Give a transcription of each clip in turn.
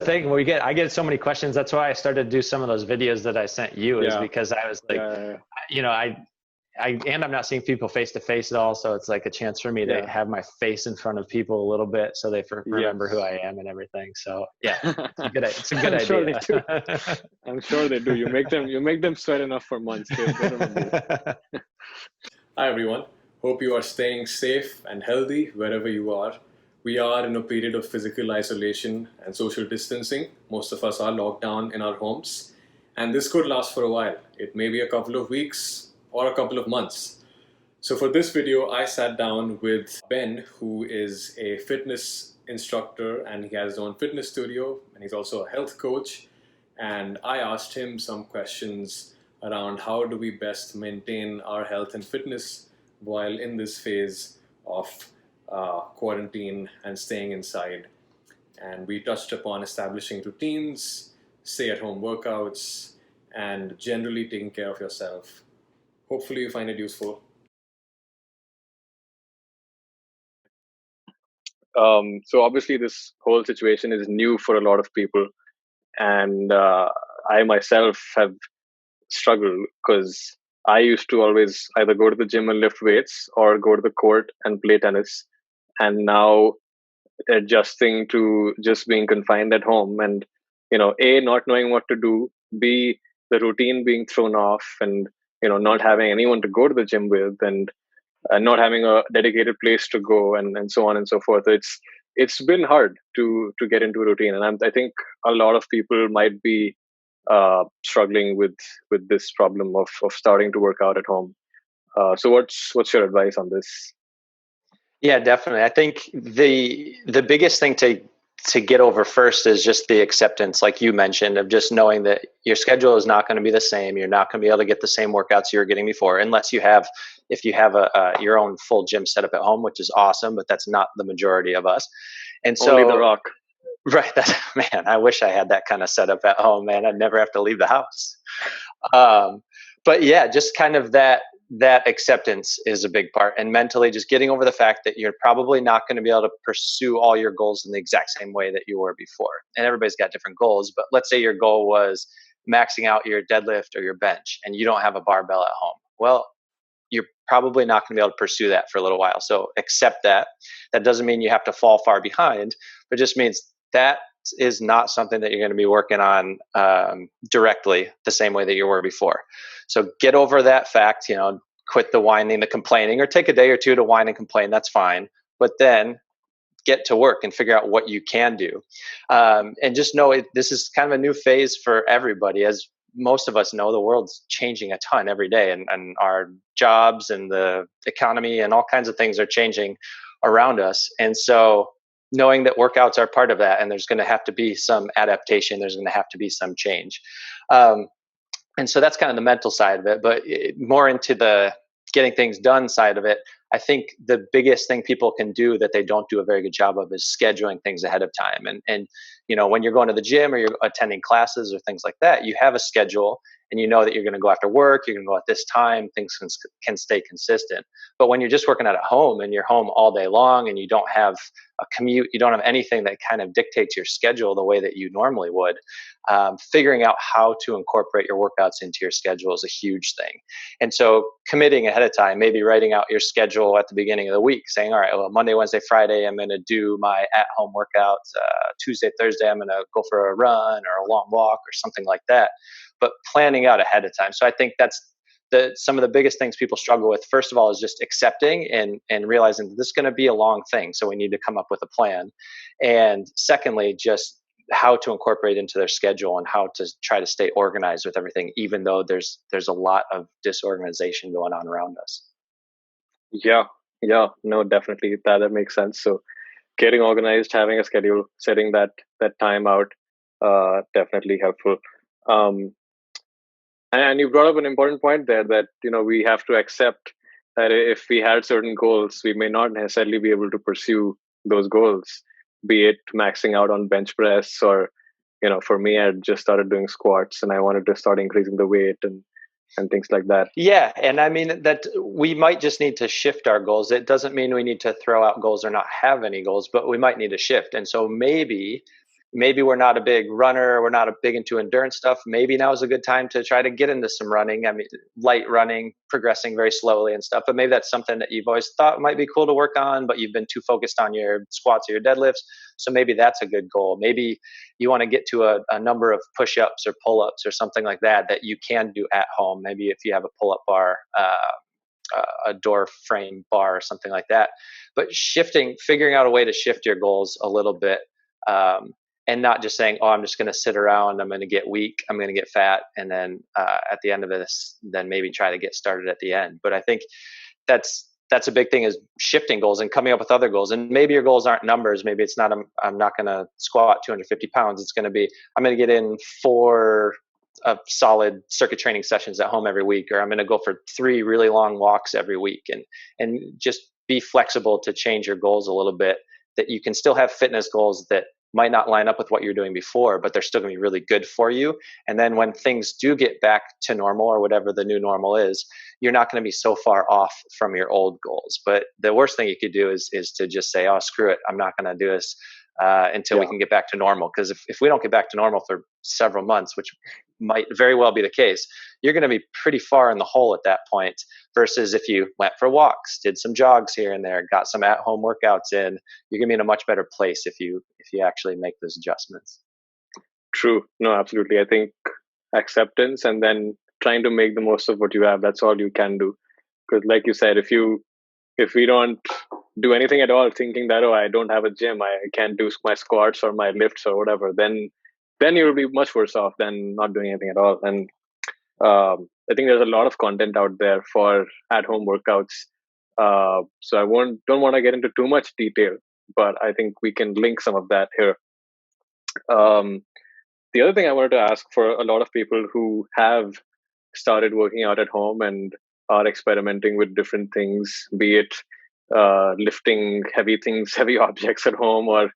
thing. I get so many questions. That's why I started to do some of those videos that I sent you, is Yeah, because I was like, yeah, you know, and I'm not seeing people face to face at all. So it's like a chance for me to yeah, have my face in front of people a little bit so they yeah. remember who I am and everything. So yeah, it's a good I'm sure they idea. do. I'm sure they do. You make them sweat enough for months. They remember you. Hi everyone. Hope you are staying safe and healthy wherever you are. We are in a period of physical isolation and social distancing. Most of us are locked down in our homes, and this could last for a while. It may be a couple of weeks or a couple of months. So for this video, I sat down with Ben, who is a fitness instructor and he has his own fitness studio and he's also a health coach. And I asked him some questions around how do we best maintain our health and fitness while in this phase of quarantine and staying inside. And we touched upon establishing routines, stay-at-home workouts, and generally taking care of yourself. Hopefully you find it useful. So obviously, this whole situation is new for a lot of people, and I myself have struggled because I used to always either go to the gym and lift weights or go to the court and play tennis, and now adjusting to just being confined at home and a not knowing what to do, b the routine being thrown off, and not having anyone to go to the gym with, and not having a dedicated place to go, and so on and so forth. It's been hard to get into a routine, and I think a lot of people might be struggling with this problem of starting to work out at home. So what's your advice on this? Yeah, definitely. I think the biggest thing to get over first is just the acceptance, like you mentioned, of just knowing that your schedule is not going to be the same. You're not going to be able to get the same workouts you were getting before, unless if you have your own full gym set up at home, which is awesome, but that's not the majority of us. And Only The so, Rock. right, that's man, I wish I had that kind of setup at home, man. I'd never have to leave the house. Um, but yeah, just kind of that acceptance is a big part, and mentally just getting over the fact that you're probably not going to be able to pursue all your goals in the exact same way that you were before. And everybody's got different goals, but let's say your goal was maxing out your deadlift or your bench and you don't have a barbell at home. Well, you're probably not going to be able to pursue that for a little while. So accept that. That doesn't mean you have to fall far behind, but just means that is not something that you're going to be working on directly the same way that you were before. So get over that fact, quit the whining, the complaining, or take a day or two to whine and complain. That's fine. But then get to work and figure out what you can do. And just know this is kind of a new phase for everybody. As most of us know, the world's changing a ton every day, and our jobs and the economy and all kinds of things are changing around us. And so knowing that workouts are part of that, and there's going to have to be some adaptation, there's going to have to be some change. And so that's kind of the mental side of it, but more into the getting things done side of it. I think the biggest thing people can do that they don't do a very good job of is scheduling things ahead of time. And when you're going to the gym or you're attending classes or things like that, you have a schedule and you know that you're going to go after work, you're going to go at this time, things can stay consistent. But when you're just working out at home and you're home all day long and you don't have a commute, you don't have anything that kind of dictates your schedule the way that you normally would, figuring out how to incorporate your workouts into your schedule is a huge thing. And so committing ahead of time, maybe writing out your schedule at the beginning of the week, saying, all right, well, Monday, Wednesday, Friday, I'm going to do my at-home workouts. Tuesday, Thursday, I'm going to go for a run or a long walk or something like that. But planning out ahead of time. So I think that's some of the biggest things people struggle with. First of all, is just accepting and realizing that this is going to be a long thing. So we need to come up with a plan. And secondly, just how to incorporate into their schedule and how to try to stay organized with everything, even though there's a lot of disorganization going on around us. Yeah, yeah, no, definitely that makes sense. So getting organized, having a schedule, setting that time out, definitely helpful. Um, and you brought up an important point there that we have to accept that if we had certain goals, we may not necessarily be able to pursue those goals, be it maxing out on bench press or for me, I just started doing squats and I wanted to start increasing the weight and things like that. Yeah, and I mean that we might just need to shift our goals. It doesn't mean we need to throw out goals or not have any goals, but we might need to shift. And so maybe maybe we're not a big runner, we're not a big into endurance stuff. Maybe now is a good time to try to get into some running. I mean, light running, progressing very slowly and stuff. But maybe that's something that you've always thought might be cool to work on, but you've been too focused on your squats or your deadlifts. So maybe that's a good goal. Maybe you want to get to a number of push-ups or pull-ups or something like that you can do at home. Maybe if you have a pull-up bar, a door frame bar or something like that. But figuring out a way to shift your goals a little bit. And not just saying, oh, I'm just going to sit around, I'm going to get weak, I'm going to get fat, and then at the end of this, then maybe try to get started at the end. But I think that's a big thing, is shifting goals and coming up with other goals. And maybe your goals aren't numbers. Maybe it's not, I'm not going to squat 250 pounds. It's going to be, I'm going to get in 4 solid circuit training sessions at home every week, or I'm going to go for 3 really long walks every week, and just be flexible to change your goals a little bit, that you can still have fitness goals that might not line up with what you're doing before, but they're still going to be really good for you. And then when things do get back to normal, or whatever the new normal is, you're not going to be so far off from your old goals. But the worst thing you could do is to just say, oh, screw it, I'm not going to do this until we can get back to normal. Because if we don't get back to normal for several months, which might very well be the case, you're going to be pretty far in the hole at that point, versus if you went for walks, did some jogs here and there, got some at-home workouts in, you're going to be in a much better place if you actually make those adjustments. True. No, absolutely. I think acceptance and then trying to make the most of what you have, that's all you can do. Because like you said, if we don't do anything at all, thinking that, oh, I don't have a gym, I can't do my squats or my lifts or whatever, then you will be much worse off than not doing anything at all. And I think there's a lot of content out there for at-home workouts. So I don't want to get into too much detail, but I think we can link some of that here. The other thing I wanted to ask, for a lot of people who have started working out at home and are experimenting with different things, be it lifting heavy things, heavy objects at home, or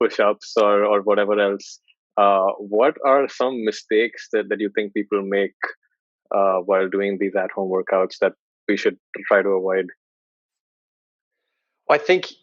push-ups, or whatever else. What are some mistakes that you think people make while doing these at-home workouts that we should try to avoid? Well, I think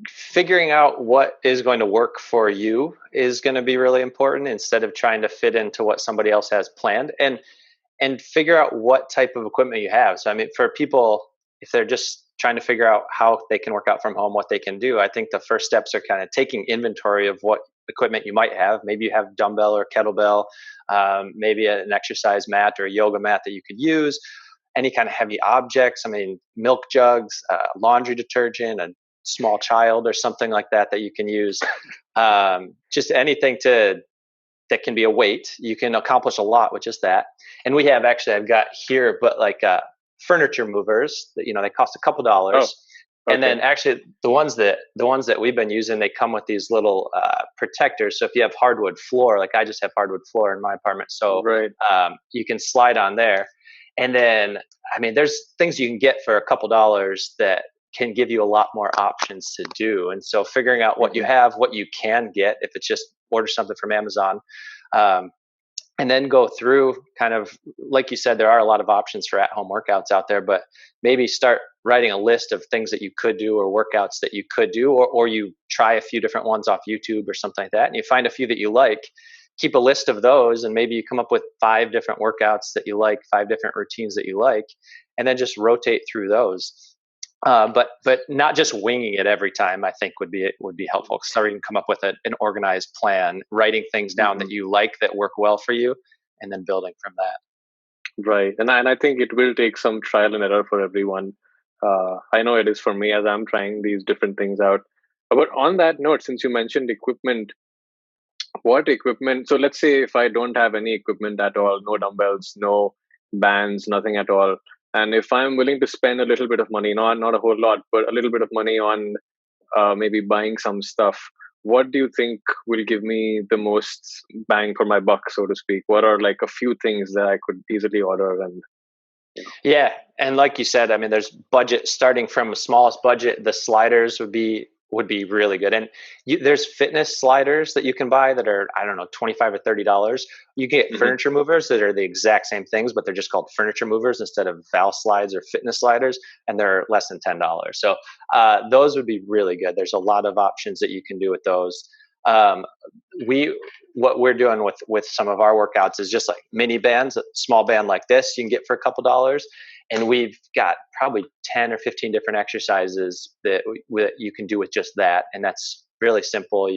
figuring out what is going to work for you is going to be really important, instead of trying to fit into what somebody else has planned, and figure out what type of equipment you have. So, I mean, for people, if they're just trying to figure out how they can work out from home, what they can do, I think the first steps are kind of taking inventory of what equipment you might have. Maybe you have dumbbell or kettlebell, maybe an exercise mat or a yoga mat that you could use, any kind of heavy objects. I mean, milk jugs, laundry detergent, a small child or something like that you can use. Just anything that can be a weight. You can accomplish a lot with just that. And we have, actually, I've got here, but like furniture movers that, they cost a couple dollars. Oh, okay. And then actually the ones that we've been using, they come with these little protectors. So if you have hardwood floor, like I just have hardwood floor in my apartment, so right. You can slide on there. And then, I mean, there's things you can get for a couple dollars that can give you a lot more options to do. And so figuring out what you have, what you can get, if it's just order something from Amazon, and then go through, kind of like you said, there are a lot of options for at-home workouts out there, but maybe start writing a list of things that you could do, or workouts that you could do, or you try a few different ones off YouTube or something like that, and you find a few that you like. Keep a list of those, and maybe you come up with 5 different workouts that you like, 5 different routines that you like, and then just rotate through those. But not just winging it every time, I think would be helpful. Starting to come up with an organized plan, writing things down that you like, that work well for you, and then building from that. Right, and I think it will take some trial and error for everyone. I know it is for me, as I'm trying these different things out. But on that note, since you mentioned equipment, what equipment? So let's say if I don't have any equipment at all, no dumbbells, no bands, nothing at all. And if I'm willing to spend a little bit of money, not a whole lot, but a little bit of money on maybe buying some stuff, what do you think will give me the most bang for my buck, so to speak? What are like a few things that I could easily order? And Yeah, and like you said, I mean, there's budget, starting from the smallest budget. The sliders would be really good. And there's fitness sliders that you can buy that are, I don't know, $25 or $30. You get furniture movers that are the exact same things, but they're just called furniture movers instead of valve slides or fitness sliders, and they're less than $10. So those would be really good. There's a lot of options that you can do with those. What we're doing with some of our workouts is just like mini bands, a small band like this you can get for a couple dollars, and we've got probably 10 or 15 different exercises that you can do with just that, and that's really simple.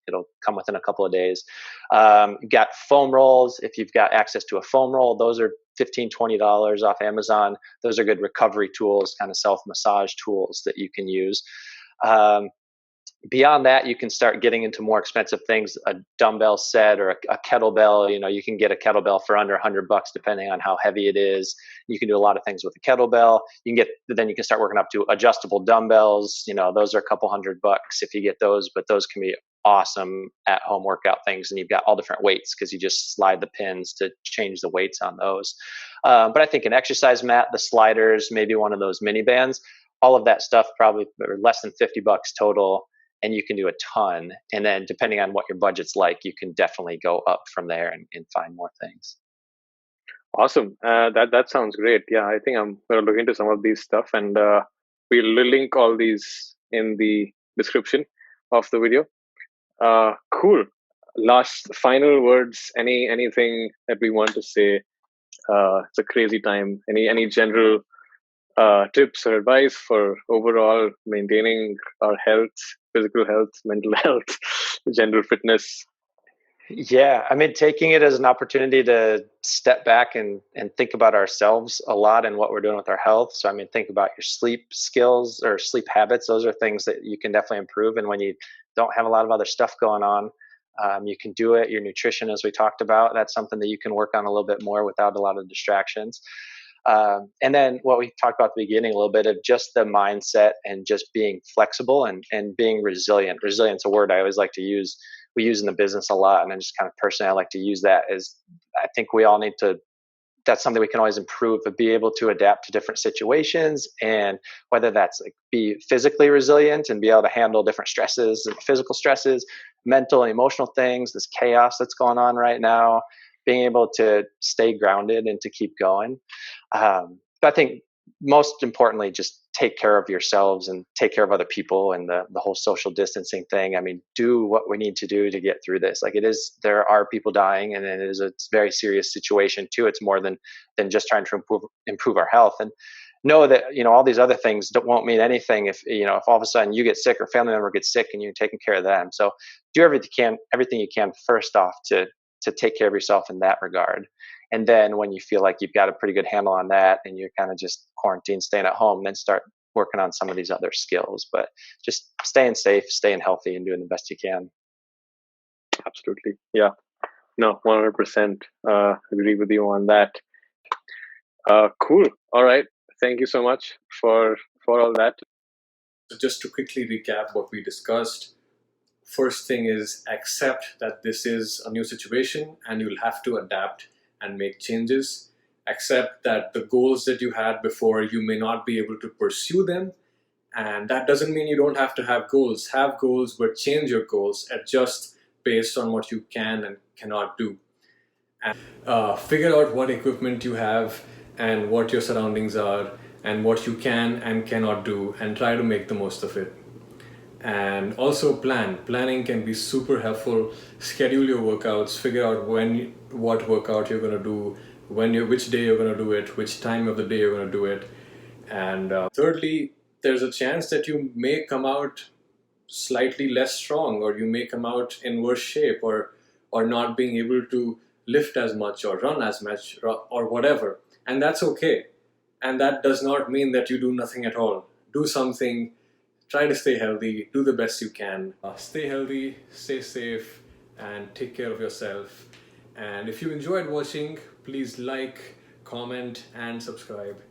It'll come within a couple of days. Got foam rolls. If you've got access to a foam roll, those are $15-20 off Amazon. Those are good recovery tools, kind of self massage tools that you can use. Beyond that, you can start getting into more expensive things, a dumbbell set or a kettlebell. You can get a kettlebell for under $100 depending on how heavy it is. You can do a lot of things with a kettlebell. Then you can start working up to adjustable dumbbells. Those are a couple $100 if you get those, but those can be awesome at home workout things. And you've got all different weights because you just slide the pins to change the weights on those. But I think an exercise mat, the sliders, maybe one of those mini bands, all of that stuff probably less than $50 total. And you can do a ton. And then depending on what your budget's like, you can definitely go up from there and find more things. Awesome. That sounds great. Yeah, I think I'm going to look into some of these stuff, and we'll link all these in the description of the video. Cool. Last final words. Anything that we want to say? It's a crazy time. Any general tips or advice for overall maintaining our health, physical health, mental health, general fitness? Yeah, I mean, taking it as an opportunity to step back and think about ourselves a lot and what we're doing with our health. So, I mean, think about your sleep skills or sleep habits. Those are things that you can definitely improve. And when you don't have a lot of other stuff going on, you can do it. Your nutrition, as we talked about, that's something that you can work on a little bit more without a lot of distractions. And then what we talked about at the beginning, a little bit of just the mindset and just being flexible and being resilient. Resilient's a word I always like to use. We use in the business a lot. And I just kind of personally, I like to use that as I think we all need to, that's something we can always improve, but be able to adapt to different situations. And whether that's like be physically resilient and be able to handle different stresses and physical stresses, mental and emotional things, this chaos that's going on right now, being able to stay grounded and to keep going. But I think most importantly, just take care of yourselves and take care of other people, and the whole social distancing thing. I mean, do what we need to do to get through this. Like there are people dying, and it's a very serious situation too. It's more than just trying to improve our health. And know that, all these other things won't mean anything if all of a sudden you get sick or a family member gets sick and you're taking care of them. So do everything you can first off to take care of yourself in that regard. And then when you feel like you've got a pretty good handle on that and you're kind of just quarantined, staying at home, then start working on some of these other skills. But just staying safe, staying healthy, and doing the best you can. Absolutely. Yeah. No, 100% agree with you on that. Cool. All right. Thank you so much for all that. So just to quickly recap what we discussed, first thing is accept that this is a new situation and you'll have to adapt and make changes. Accept that the goals that you had before, you may not be able to pursue them. And that doesn't mean you don't have to have goals. Have goals, but change your goals. Adjust based on what you can and cannot do. And figure out what equipment you have and what your surroundings are and what you can and cannot do, and try to make the most of it. And also planning can be super helpful. Schedule your workouts, figure out what workout you're going to do, which day you're going to do it, which time of the day you're going to do it. And thirdly, there's a chance that you may come out slightly less strong, or you may come out in worse shape, or not being able to lift as much or run as much or whatever. And that's okay. And that does not mean that you do nothing at all. Do something. Try to stay healthy, do the best you can. Stay healthy, stay safe, and take care of yourself. And if you enjoyed watching, please like, comment, and subscribe.